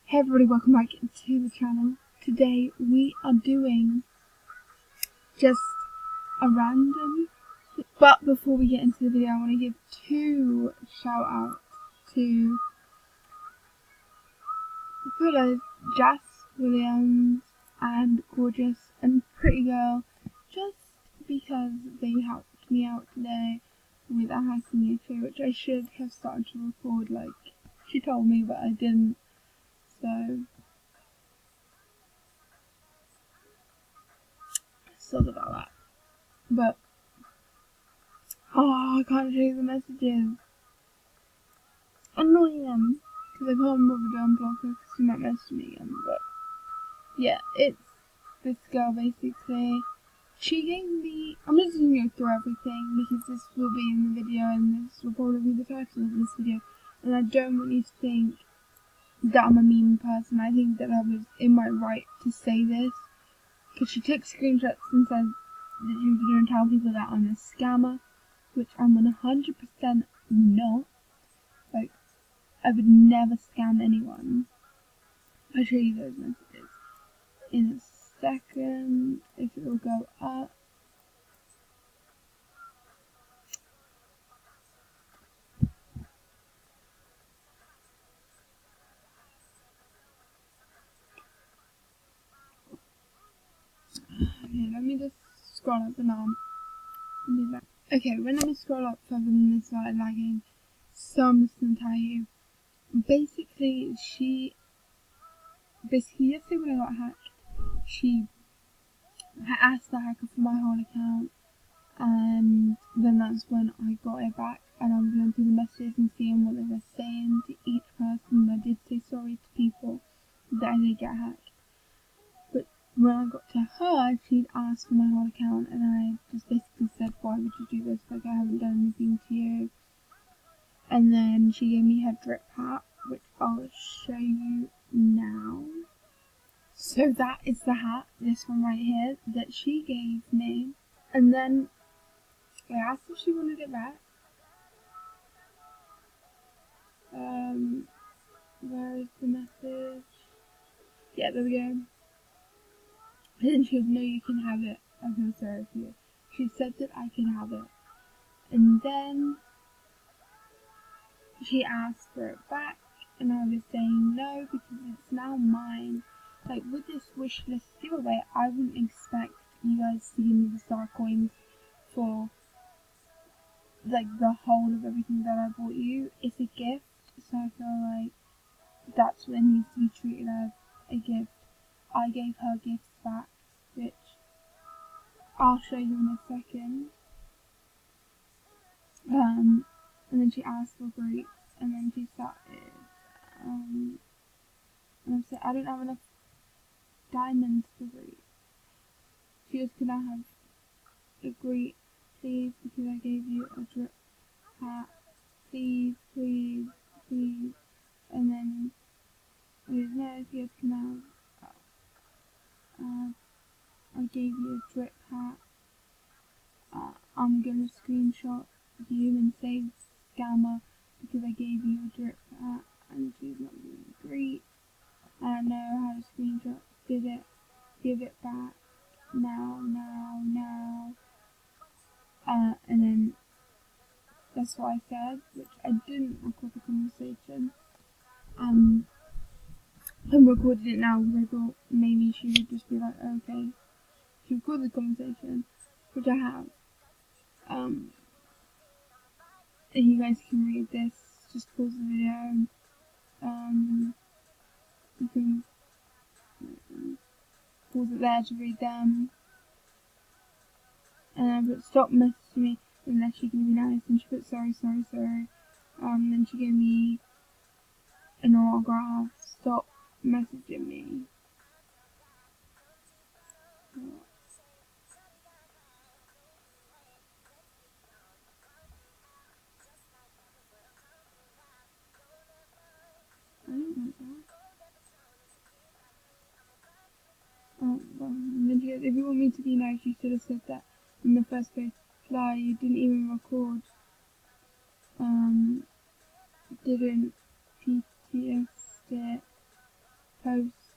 Hey everybody, welcome back to the channel. Today we are doing just a random, but before we get into the video I want to give two shout outs to fellows Jess Williams and Gorgeous and Pretty Girl, just because they helped me out today with a hacking issue which I should have started to record like she told me, but I didn't. So sorry about that. But I can't show you the messages. Annoying them because I can't remember to unblock her because she might message me again. But yeah, it's this girl basically. She gave me. I'm just gonna go through everything because this will be in the video and this will probably be the title of this video. And I don't want you to think that I'm a mean person. I think that I was in my right to say this because she took screenshots and said that she was going to tell people that I'm a scammer, which I'm 100% not. Like, I would never scam anyone. I'll show you those messages in a second, if it will go up. Okay, let me just scroll up and on and do that. Okay, when I scroll up further than this started lagging, so I'm just going to tell you. Basically, yesterday when I got hacked, she asked the hacker for my whole account, and then that's when I got it back, and I was going through the messages and seeing what they were saying to each person. I did say sorry to people that I did get hacked, but when I got to her, she'd asked for my whole account, and I just basically said, why would you do this, like I haven't done anything to you. And then she gave me her drip hat, which I'll show you now. So that is the hat, this one right here, that she gave me. And then I asked if she wanted it back. Where is the message? Yeah, there we go. And then she goes, no, you can have it. I feel sorry for you. She said that I can have it. And then she asked for it back, and I was saying no because it's now mine. Like, with this wish list giveaway, I wouldn't expect you guys to give me the star coins for like the whole of everything that I bought you. It's a gift, so I feel like that's what it needs to be treated as, a gift. I gave her gifts back, which I'll show you in a second. And then she asked for greets, and then she started, and I said, I don't have enough diamonds for greets. She goes, can I have a greet, please, because I gave you a drip hat, please, please, please. And then I goes, no, she goes, can I have, I gave you a drip hat. I'm gonna screenshot you and say scammer because I gave you a drip hat, and she's not gonna agree. I know how to screenshot, did it, give it back, now. And then that's what I said, which I didn't record the conversation. I'm recording it now because I thought maybe she would just be like, okay. She recorded the conversation, which I have. And you guys can read this. Just pause the video. You can pause it there to read them. But stop messaging me unless you can be nice. And she put sorry. Then she gave me an autograph. Stop messaging me. I don't like that. Oh, well, and then she goes, if you want me to be nice, you should have said that in the first place. Fly, you didn't even record. Didn't PTS it. post,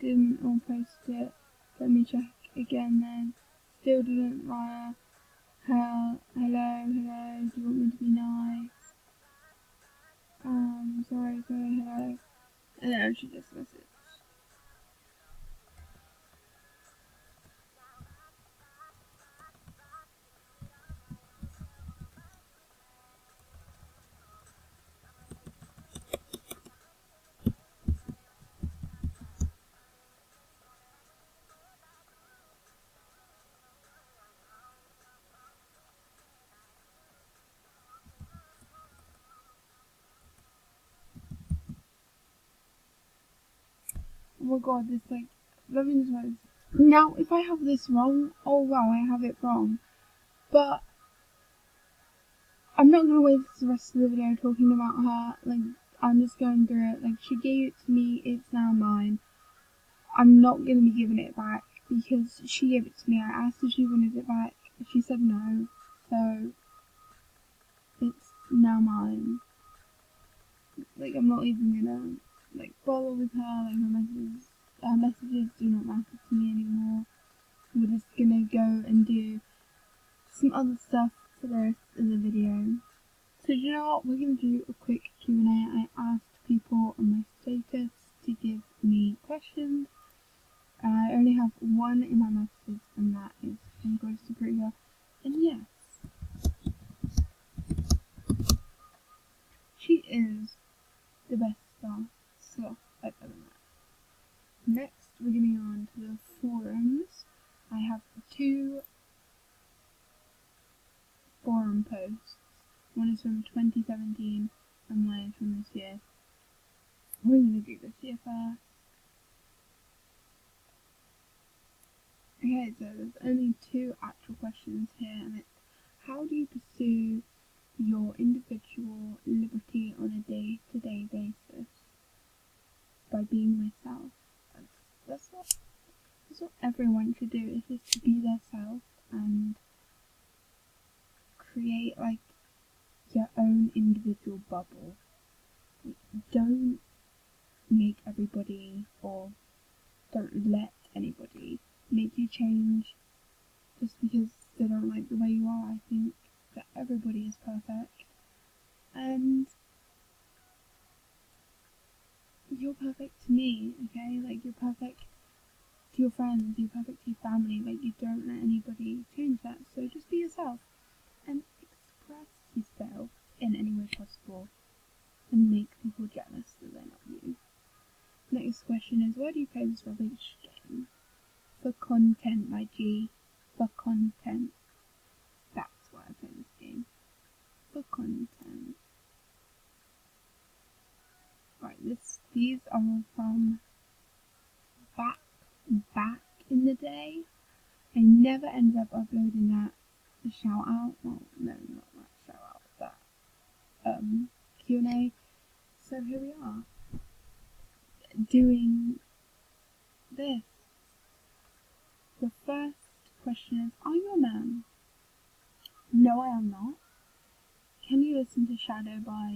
didn't all post it. Let me check again then. Still didn't like hello, do you want me to be nice? Sorry, hello. And then she just messaged. Oh my god, this like, let me just write this. Now, if I have this wrong, oh wow, I have it wrong. But I'm not gonna waste the rest of the video talking about her. Like, I'm just going through it. Like, she gave it to me, it's now mine. I'm not gonna be giving it back because she gave it to me. I asked if she wanted it back. She said no, so it's now mine. Like, I'm not even gonna like bother with her. Like, her messages do not matter to me anymore. We're just gonna go and do some other stuff for the rest of the video. So you know what? We're gonna do a quick Q&A. I asked people on my status to give me questions. I only have one in my messages, and that is from Grace to Pretty. And yes, she is the best sloth I've ever met. Next, we're getting on to the forums. I have 2 forum posts. One is from 2017 and one is from this year. We're going to do this year first. Okay, so there's only 2 actual questions here, and it's how do you pursue your individual liberty on a day-to-day basis? By being myself. That's what everyone should do, is just to be their self and create like your own individual bubble. Like, don't make everybody, or don't let anybody make you change just because they don't like the way you are. I think that everybody is perfect, and you're perfect to me, okay? Like, you're perfect to your friends, you're perfect to your family. Like, you don't let anybody change that. So just be yourself and express yourself in any way possible and make people jealous that they're not you. Next question is, why do you play this rubbish game? For content, my G. For content. That's why I play this game. For content. Right, these are all from back in the day. I never ended up uploading that shout out. Well, no, not that shout out, that Q&A. So here we are, doing this. The first question is, are you a man? No, I am not. Can you listen to Shadow by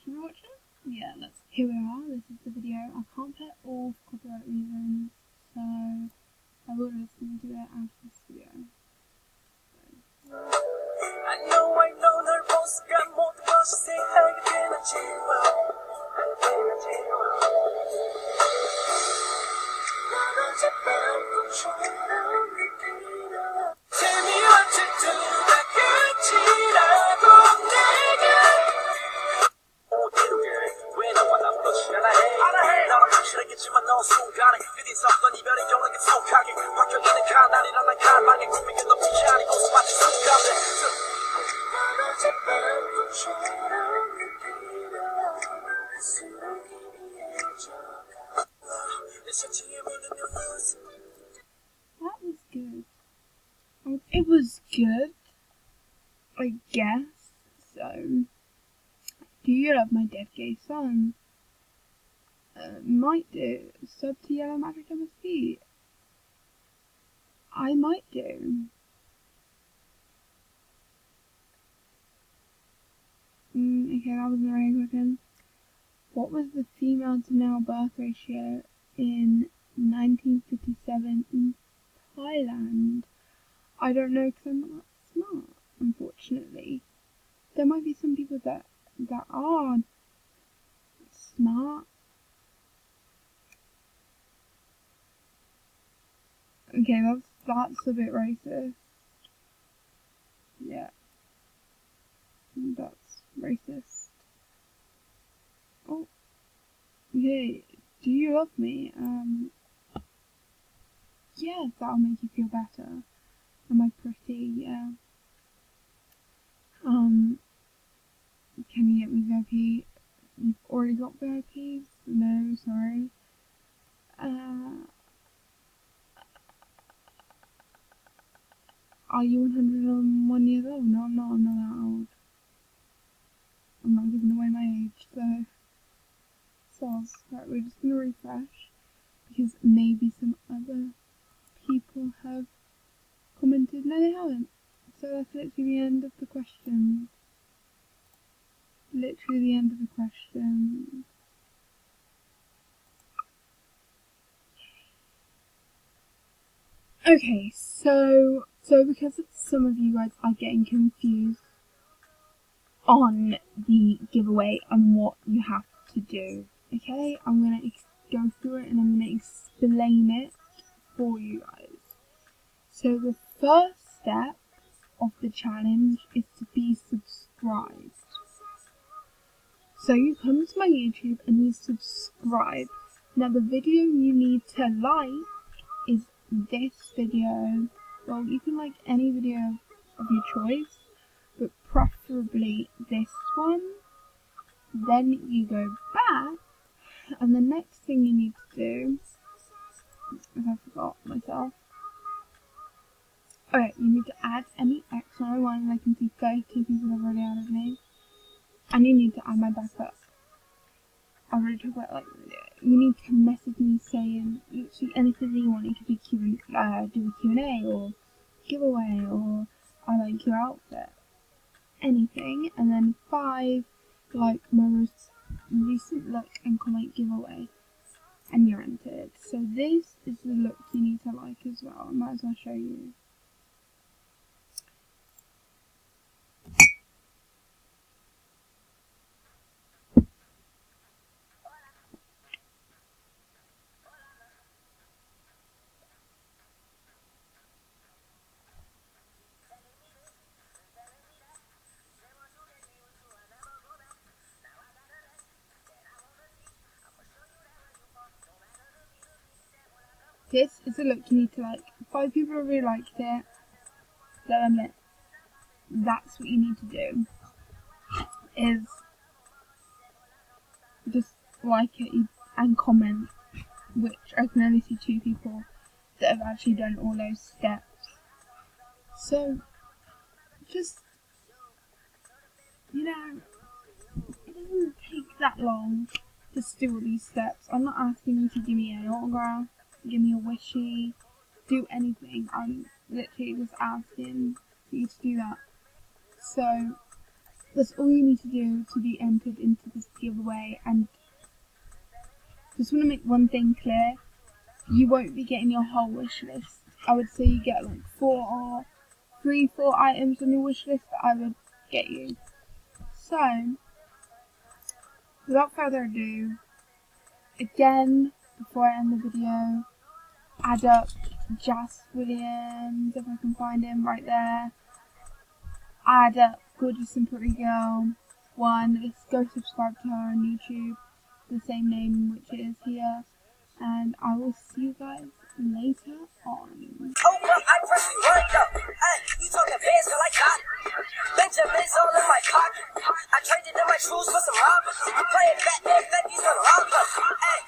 should we watch it? Yeah, here we are. This is the video. I can't play it all for copyright reasons, so I will listen to it after this video. I know 널 본 순간 모든 것이 새하얗게 되는 지워 넌 어젯밤 꿈처럼 느끼려 재미와 질투가 끝이라고 내게 어디로 왜 너와 나 부러지지 않아 나랑 확실하겠지만 넌 순간에 끝있었던 이별의 영원하게 속하게 박혀있는 가난이란 난 갈망에 꿈이 끝없지 않은 곳을 마치 순간에 That was good. It was good, I guess. So, do you love my dead gay son? Might do. Sub to Yellow Magic MSP. I might do. Okay, that wasn't the right question. What was the female to male birth ratio in 1957 in Thailand? I don't know because I'm not smart, unfortunately. There might be some people that are smart. Okay, that's a bit racist. Yeah, that's racist. Oh, okay. Do you love me? Yeah, that'll make you feel better. Am I pretty? Yeah. Can you get me VIP? You've already got VIPs? No, sorry. Are you 101 years old? No, I'm not that old. I'm not giving away my age, so right, we're just gonna refresh because maybe some other people have commented. No, they haven't. So that's literally the end of the question. Literally the end of the question. Okay, so because some of you guys are getting confused on the giveaway and what you have to do, okay, I'm gonna go through it and I'm gonna explain it for you guys. So the first step of the challenge is to be subscribed. So you come to my YouTube and you subscribe. Now the video you need to like is this video. Well, you can like any video of your choice, but preferably this one. Then you go back, and the next thing you need to do, if I forgot myself, okay, you need to add MSP1, and I can see 32 people have already added me, and you need to add my backup. I already talked about like you need to message me saying literally anything that you want. It could be do a Q&A or giveaway or I like your outfit, anything. And then 5, like my most recent look and comment giveaway, and you're entered. So this is the look you need to like as well. I might as well show you. This is the look you need to like. 5 people have really liked it. Let them know. That's what you need to do. Is just like it and comment, which I can only see 2 people that have actually done all those steps. So just, you know, it doesn't take that long to do all these steps. I'm not asking you to give me an autograph, give me a wishy, do anything. I'm literally just asking for you to do that. So that's all you need to do to be entered into this giveaway. And just want to make one thing clear: you won't be getting your whole wish list. I would say you get like 4 items on your wish list that I would get you. So without further ado, again, before I end the video, add up Jas Williams, if I can find him right there. Add up Gorgeous and Pretty Girl 1. Let's go subscribe to her on YouTube, the same name which it is here. And I will see you guys later on. Hold up, I press me right up. Ay, you talking bands feel like cotton. Benjamin's all in my pocket. I traded in my shoes for some robbers. You playing Batman, Fendi's gonna rob us. Ay,